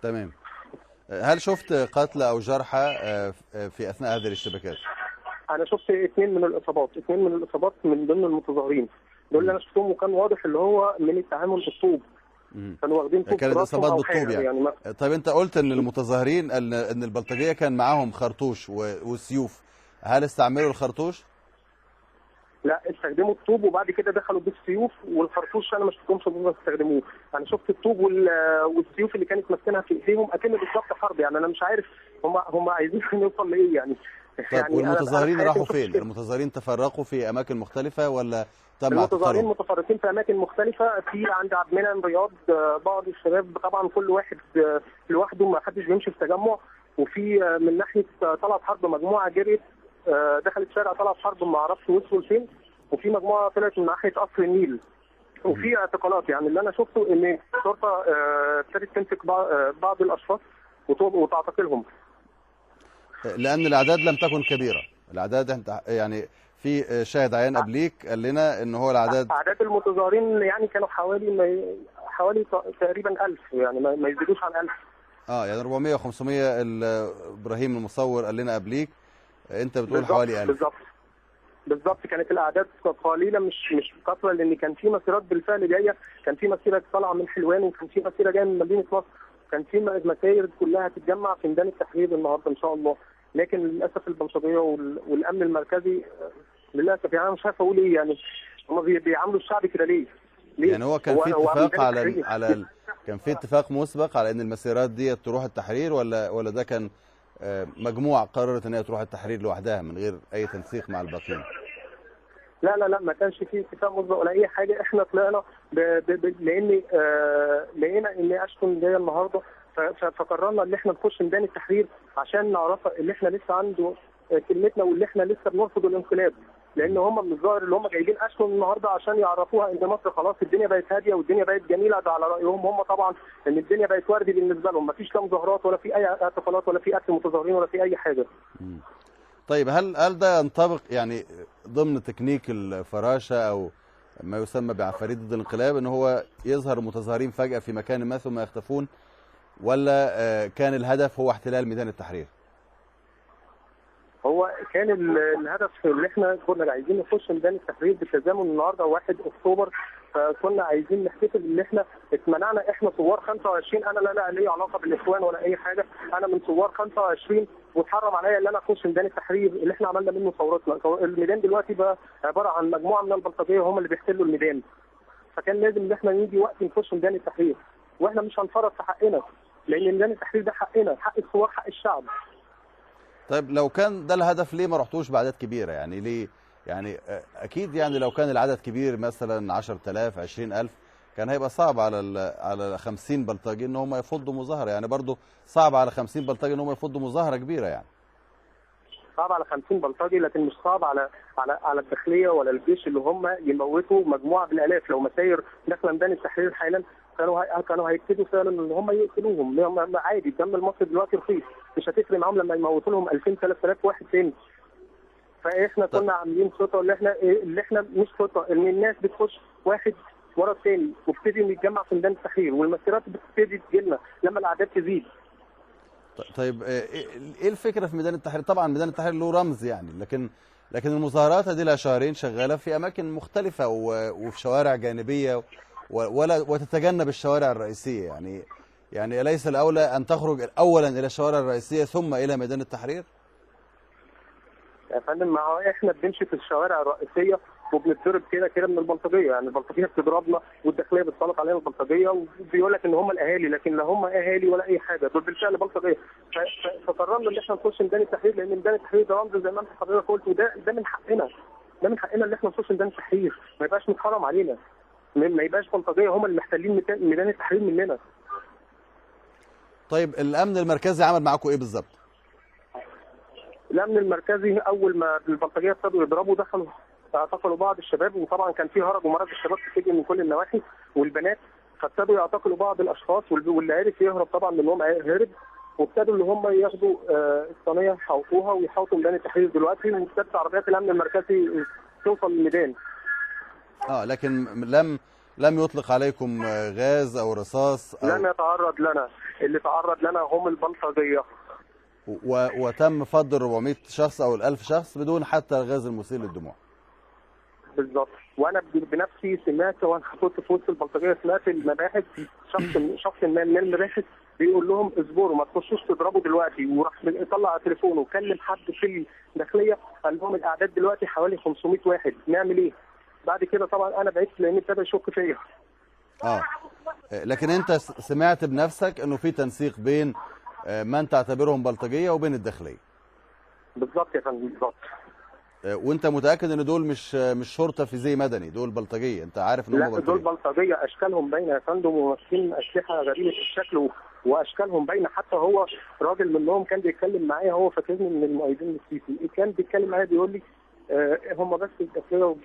تمام. هل شفت قتلى او جرحى في اثناء هذه الاشتباكات؟ انا شفت اثنين من الاصابات من ضمن المتظاهرين دول اللي انا شفتهم، وكان واضح اللي هو من التعامل بالطوب. كانوا واخدين طوب في كانت راسهم اصابات او بالطوب حاجه يعني. يعني طيب انت قلت ان المتظاهرين ان البلطجيه كان معاهم خرطوش وسيوف، هل استعملوا الخرطوش؟ لا، استخدموا الطوب وبعد كده دخلوا بالسيوف، والخرطوش انا ما شفتهمش هم استخدموه. انا شفت الطوب والسيوف اللي كانت ماسكينها في ايديهم اكن بالظبط حرب. يعني انا مش عارف هم عايزين نوصل لايه يعني. طيب يعني والمتظاهرين في حياتي راحوا ما شفتش فين؟ كده. المتظاهرين تفرقوا في اماكن مختلفه ولا تم المتظاهرين اعتقالهم؟ متفرقين في اماكن مختلفه، في عند عبد المنعم رياض بعض الشباب طبعا كل واحد لوحده، ما حدش بيمشي في تجمع. وفي من ناحيه طلعت حرب مجموعه جريت دخلت شارع طلعت حرب ما اعرفش وصلوا لفين، وفي مجموعه طلعت من ناحيه قصر النيل. وفي اعتقالات، يعني اللي انا شفته ان الشرطه ابتدت تمسك بعض الاشخاص وتعتقلهم. لان الاعداد لم تكن كبيره، الاعداد انت يعني في شاهد عيان قبليك قال لنا ان هو الاعداد. اعداد المتظاهرين يعني كانوا حوالي تقريبا 1000، يعني ما يزيدوش عن 1000. يعني 400 و500. ابراهيم المصور قال لنا قبليك، انت بتقول بالظبط حوالي 1000. بالظبط كانت الاعداد قليله مش كثره، لان كان في مسيرات بالفعل جايه. كان في مسيره طالعه من حلوان، وكان في مسيره جايه من مدينه نصر. كان في مساير كلها هتتجمع في ميدان التحرير النهارده ان شاء الله. لكن للاسف البلطجيه والامن المركزي للاسف، يعني انا مش عارف اقول ايه يعني. هم بيعاملوا الشعب كده ليه؟ يعني هو كان في هو اتفاق ميدان التحرير. كان في اتفاق مسبق على ان المسيرات دي تروح التحرير، ولا ده كان مجموعه قررت ان هي تروح التحرير لوحدها من غير اي تنسيق مع الباقيين؟ لا ما كانش فيه اتفاق مسبق ولا اي حاجه. احنا طلعنا لان لقينا ان اشتون جايه النهارده، فقررنا ان احنا نخش ميدان التحرير عشان نعرف اللي احنا لسه عنده كلمتنا، واللي احنا لسه بنرفض الانقلاب. لان هم من الظاهر اللي هم جايبين اشتون النهارده عشان يعرفوها ان مصر خلاص الدنيا بقت هاديه والدنيا بقت جميله. ده على رايهم هم طبعا، ان الدنيا بقت وردي بالنسبه لهم، ما فيش لا مظاهرات ولا في اي اعتقالات ولا في قتل متظاهرين ولا في اي حاجه. طيب هل ده ينطبق يعني ضمن تكنيك الفراشه او ما يسمى بعفاريت ضد الانقلاب، ان هو يظهر المتظاهرين فجاه في مكان ما ثم يختفون، ولا كان الهدف هو احتلال ميدان التحرير؟ هو كان الهدف اللي احنا كنا عايزين نخش ميدان التحرير بالتزامن النهارده 1 اكتوبر. فكنا عايزين نحتفل ان احنا اتمنعنا. احنا ثوار 25، انا لا لي علاقه بالاخوان ولا اي حاجه. انا من ثوار 25 واتحرم عليا ان انا اخش ميدان التحرير اللي احنا عملنا منه ثورتنا. الميدان دلوقتي بقى عباره عن مجموعه من البلطجيه هم اللي بيحتلوا الميدان. فكان لازم ان احنا نيجي وقت نخش ميدان التحرير، واحنا مش هنفرط في حقنا، لان ميدان التحرير ده حقنا، حق الثوار، حق الشعب. طيب لو كان ده الهدف ليه ما رحتوش باعداد كبيره؟ يعني ليه؟ يعني اكيد يعني لو كان العدد كبير مثلا 10,000 20,000 كان هيبقى صعب على 50 بلطجي ان هم يفضوا مظاهره، يعني برضه صعب على 50 بلطجي ان هم يفضوا مظاهره كبيره يعني. صعب على 50 بلطجي، لكن مش صعب على الداخليه ولا الجيش اللي هم يموتوا مجموعه بالالاف. لو مساير داخله ميدان التحرير حالا كانوا هيبتدوا فعلا ان هم يقتلوهم. عادي، الدم المصري دلوقتي رخيص، مش هتفرق معاهم لما يموتوا لهم 2000 3000 واحد تاني. فاحنا كنا عاملين خطه اللي احنا مش خطه ان الناس بتخش واحد ورا الثاني وبتبتدي نتجمع في ميدان التحرير، والمسيرات بتبتدي تجيلنا لما الاعداد تزيد. طيب ايه الفكره في ميدان التحرير؟ طبعا ميدان التحرير له رمز يعني، لكن المظاهرات دي لها شهرين شغاله في اماكن مختلفه وفي شوارع جانبيه وتتجنب الشوارع الرئيسيه، يعني اليس الاولى ان تخرج اولا الى الشوارع الرئيسيه ثم الى ميدان التحرير؟ يا فندم، ما هو احنا بنمشي في الشوارع الرئيسيه وبنتضرب كده من البلطجيه. يعني البلطجيه بتضربنا والداخليه بتسلط علينا البلطجيه، وبيقول لك ان هم الاهالي، لكن لا هم اهالي ولا اي حاجه، دول بالفعل بلطجيه. فقررنا ان احنا نخش ميدان التحرير، لان ميدان التحرير ده رمز زي ما انت حضرتك قلت، وده من حقنا. ده من حقنا ان احنا نخش ميدان التحرير، ما يبقاش متحرم علينا، ما يبقاش بلطجيه هم اللي محتلين ميدان التحرير مننا. طيب الامن المركزي عمل معاكم ايه بالظبط؟ الامن المركزي اول ما البلطجيه ابتدوا يضربوا دخلوا اعتقلوا بعض الشباب، وطبعا كان في هرج ومرج، الشباب بتيجي من كل النواحي والبنات، فابتدوا يعتقلوا بعض الاشخاص، واللي عرف يهرب طبعا منهم هرب، وابتدوا اللي هم ياخدوا الصينيه يحوطوها ويحوطوا ميدان التحرير دلوقتي، وابتدت عربيات الامن المركزي توصل للميدان. لكن لم يطلق عليكم غاز او رصاص او لم يتعرض لنا، اللي تعرض لنا هم البلطجيه. وتم فض 400 شخص او ال1000 شخص بدون حتى الغاز المسيل للدموع. بالظبط. وانا بنفسي سمعت وانا كنت في وسط البلطجيه، سمعت المباحث شخص ما من المباحث بيقول لهم اصبروا ما تخشوش تضربوا دلوقتي، وراح طلع تليفونه وكلم حد في الداخليه قال لهم الاعداد دلوقتي حوالي 500 واحد، نعمل ايه؟ بعد كده طبعا انا بعدت لان ابتدى يشك فيا. لكن انت سمعت بنفسك انه في تنسيق بين من تعتبرهم بلطجيه وبين الداخليه. بالظبط يا فندم، بالظبط. وانت متاكد ان دول مش شرطه في زي مدني، دول بلطجيه، انت عارف ان هم لا دول بلطجيه، اشكالهم باينه يا فندم، وماسكين اسلحه غريبه الشكل واشكالهم باينه. حتى هو راجل منهم كان بيتكلم معايا، هو فاكرني من المؤيدين السيسي، كان بيتكلم معايا بيقول لي هم بس الداخليه